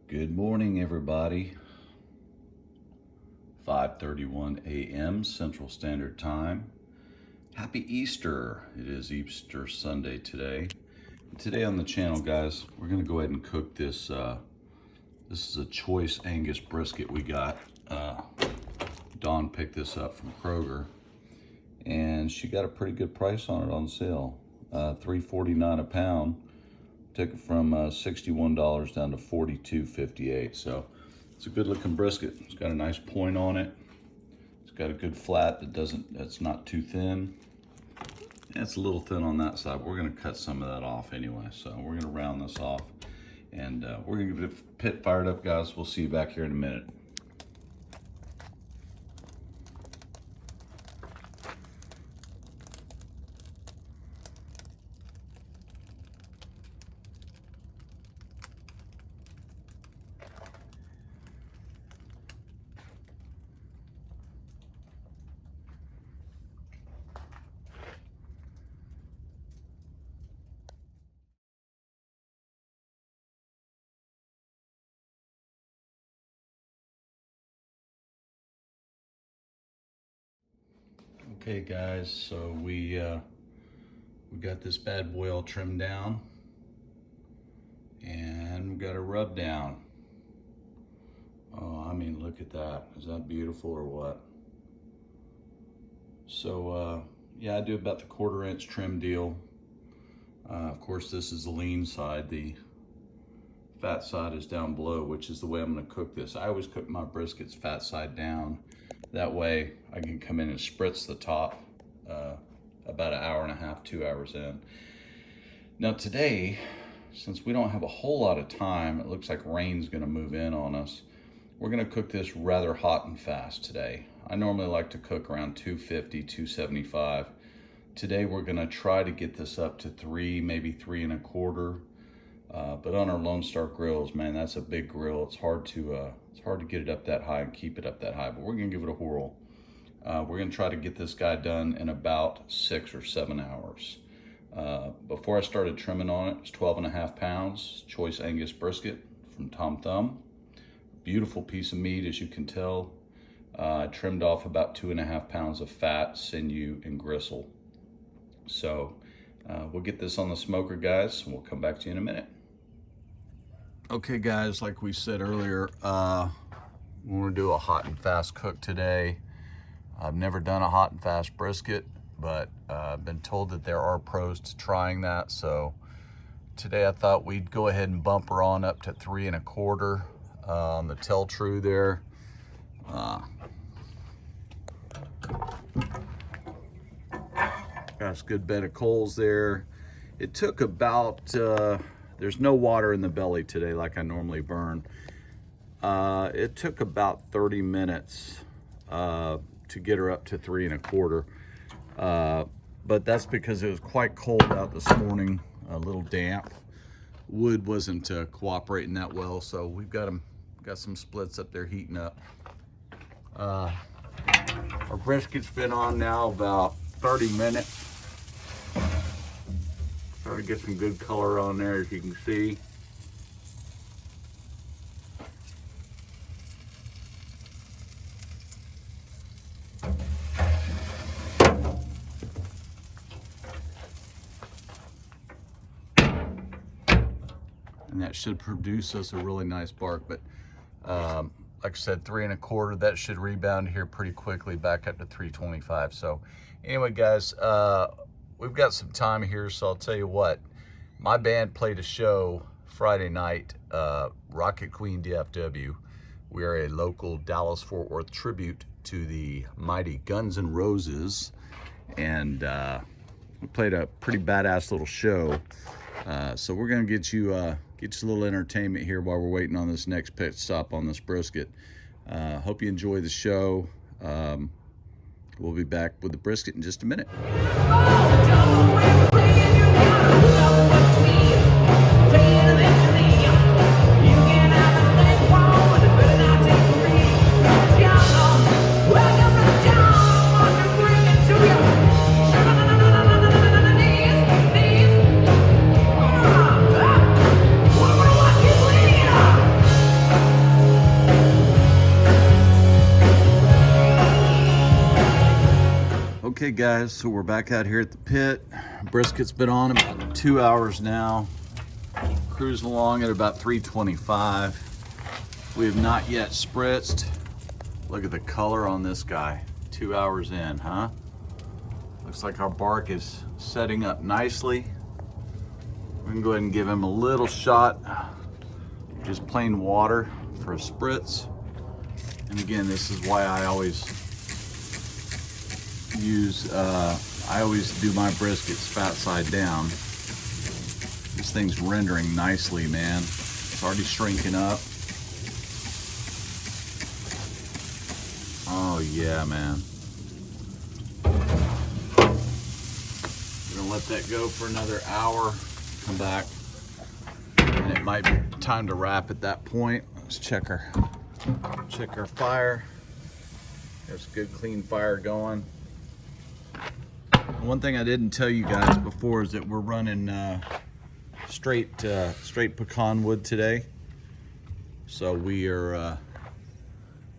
Good morning, everybody. 5:31 a.m. Central Standard Time. Happy Easter. It is Easter Sunday today. Today on the channel, guys, we're going to go ahead and cook this. This is a choice Angus brisket we got. Dawn picked this up from Kroger, and she got a pretty good price on it on sale. $3.49 a pound. Took it from $61 down to $42.58. So it's a good looking brisket. It's got a nice point on it. It's got a good flat that's not too thin. And it's a little thin on that side. We're gonna cut some of that off anyway. So we're gonna round this off, and we're gonna get the pit fired up, guys. We'll see you back here in a minute. Okay, guys, so we got this bad boy all trimmed down, and we got a rub down. Oh, I mean, look at that. Is that beautiful or what? So yeah, I do about the 1/4 inch trim deal. Of course, this is the lean side. The fat side is down below, which is the way I'm going to cook this. I always cook my briskets fat side down. That way I can come in and spritz the top about 1.5 hours, 2 hours in. Now today, since we don't have a whole lot of time, it looks like rain's gonna move in on us. We're gonna cook this rather hot and fast today. I normally like to cook around 250, 275. Today we're gonna try to get this up to 3, maybe 3 1/4. But on our Lone Star grills, man, that's a big grill. It's hard to get it up that high and keep it up that high, but we're gonna give it a whirl. We're gonna try to get this guy done in about 6 or 7 hours. Before I started trimming on it, it's 12.5 pounds, choice Angus brisket from Tom Thumb. Beautiful piece of meat, as you can tell. I trimmed off about 2.5 pounds of fat, sinew, and gristle. So we'll get this on the smoker, guys, and we'll come back to you in a minute. Okay, guys, like we said earlier, we're gonna do a hot and fast cook today. I've never done a hot and fast brisket, but I've been told that there are pros to trying that. So today I thought we'd go ahead and bump her on up to 3 1/4 on the Tell True there. Got a good bed of coals there. It took about, there's no water in the belly today like I normally burn. It took about 30 minutes to get her up to 3 1/4. But that's because it was quite cold out this morning, a little damp. Wood wasn't cooperating that well, so we've got some splits up there heating up. Our brisket's been on now about 30 minutes. Try to get some good color on there, as you can see. And that should produce us a really nice bark, but like I said, 3 1/4, that should rebound here pretty quickly back up to 325. So anyway, guys, we've got some time here, so I'll tell you what, my band played a show Friday night, Rocket Queen DFW. We are a local Dallas-Fort Worth tribute to the mighty Guns N' Roses, and we played a pretty badass little show. So we're gonna get you a little entertainment here while we're waiting on this next pit stop on this brisket. Hope you enjoy the show. We'll be back with the brisket in just a minute. guys, so we're back out here at the pit. Brisket's been on about 2 hours now. Cruising along at about 325. We have not yet spritzed. Look at the color on this guy. 2 hours in, huh? Looks like our bark is setting up nicely. We're gonna go ahead and give him a little shot, just plain water for a spritz. And again, this is why I always use, I always do my briskets fat side down. This thing's rendering nicely, man. It's already shrinking up. Oh yeah, man. We're gonna let that go for another hour, come back, and it might be time to wrap at that point. Let's check our fire. There's good clean fire going. One thing I didn't tell you guys before is that we're running straight pecan wood today. So we are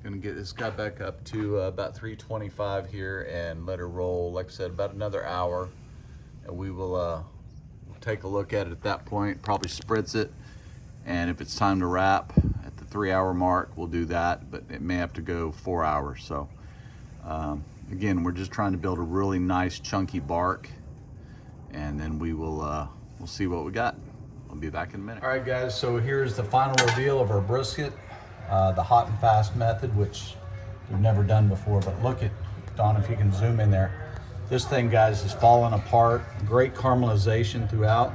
gonna get this guy back up to about 325 here and let her roll, like I said, about another hour. And we will we'll take a look at it at that point, probably spritz it. And if it's time to wrap at the 3 hour mark, we'll do that, but it may have to go 4 hours. So again, we're just trying to build a really nice chunky bark, and then we will we'll see what we got. I'll be back in a minute. All right guys, so here's the final reveal of our brisket, the hot and fast method, which we've never done before. But look at, Don, if you can zoom in there. This thing, guys, is falling apart. Great caramelization throughout.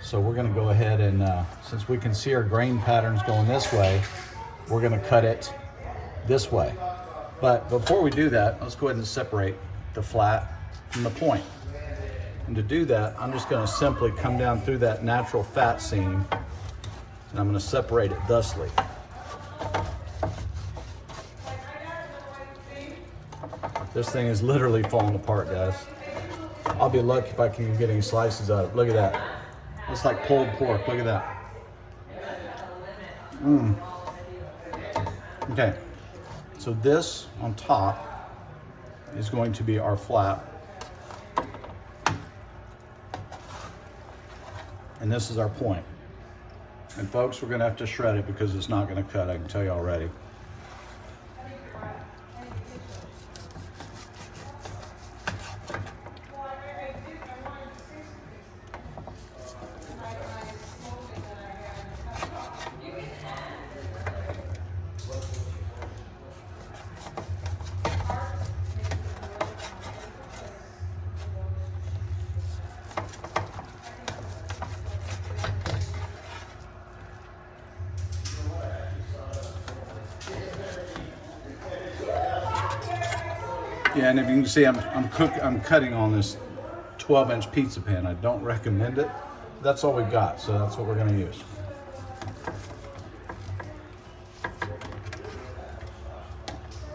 So we're gonna go ahead and, since we can see our grain patterns going this way, we're gonna cut it this way. But before we do that, let's go ahead and separate the flat from the point. And to do that, I'm just gonna simply come down through that natural fat seam, and I'm gonna separate it thusly. This thing is literally falling apart, guys. I'll be lucky if I can get any slices out of it. Look at that. It's like pulled pork, look at that. Okay. So this on top is going to be our flat. And this is our point. And folks, we're gonna have to shred it because it's not gonna cut, I can tell you already. Yeah, and if you can see, I'm cutting on this 12-inch pizza pan. I don't recommend it. That's all we've got, so that's what we're going to use.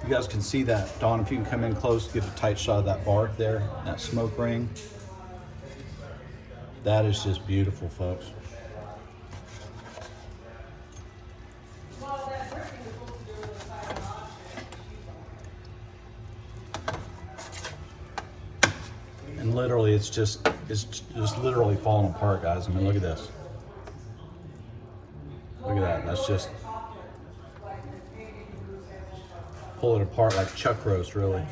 You guys can see that, Dawn, if you can come in close, get a tight shot of that bark there, that smoke ring. That is just beautiful, folks. And literally, it's just literally falling apart, guys. I mean, look at this. Look at that. That's just pull it apart like chuck roast, really.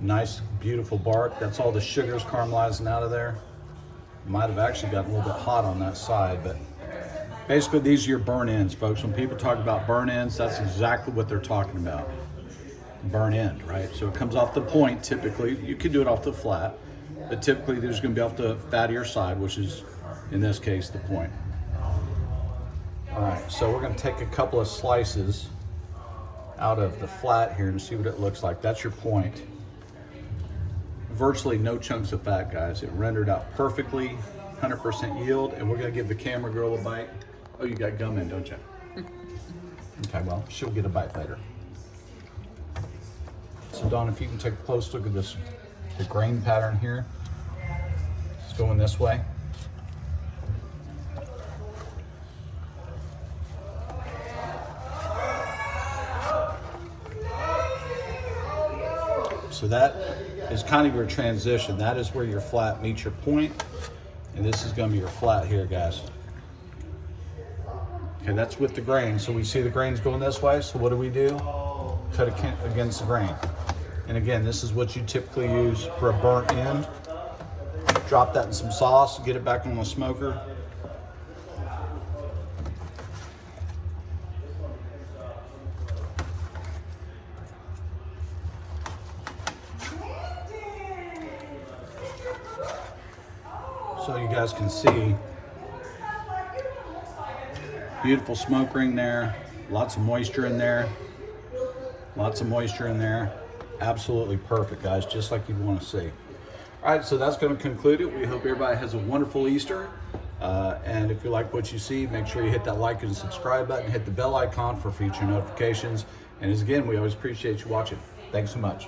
Nice, beautiful bark. That's all the sugars caramelizing out of there. Might have actually gotten a little bit hot on that side, but basically these are your burn ends, folks. When people talk about burn ends, that's exactly what they're talking about. Burn end, right? So it comes off the point typically. You could do it off the flat, but typically there's going to be off the fattier side, which is in this case the point. All right, so we're going to take a couple of slices out of the flat here and see what it looks like. That's your point. Virtually no chunks of fat, guys. It rendered out perfectly, 100% yield, and we're going to give the camera girl a bite. Oh, you got gum in, don't you? Okay, well, she'll get a bite later. So Dawn, if you can take a close look at this, the grain pattern here. It's going this way. so that is kind of your transition. That is where your flat meets your point, and this is going to be your flat here, guys. Okay, that's with the grain. So we see the grains going this way. So what do? Cut it against the grain. And again, this is what you typically use for a burnt end. Drop that in some sauce, get it back on the smoker. So you guys can see, beautiful smoke ring there, lots of moisture in there, lots of moisture in there. Absolutely perfect, guys, just like you'd want to see. All right, so that's going to conclude it. We hope everybody has a wonderful Easter. And if you like what you see, make sure you hit that like and subscribe button, hit the bell icon for future notifications. And as again, we always appreciate you watching. Thanks so much.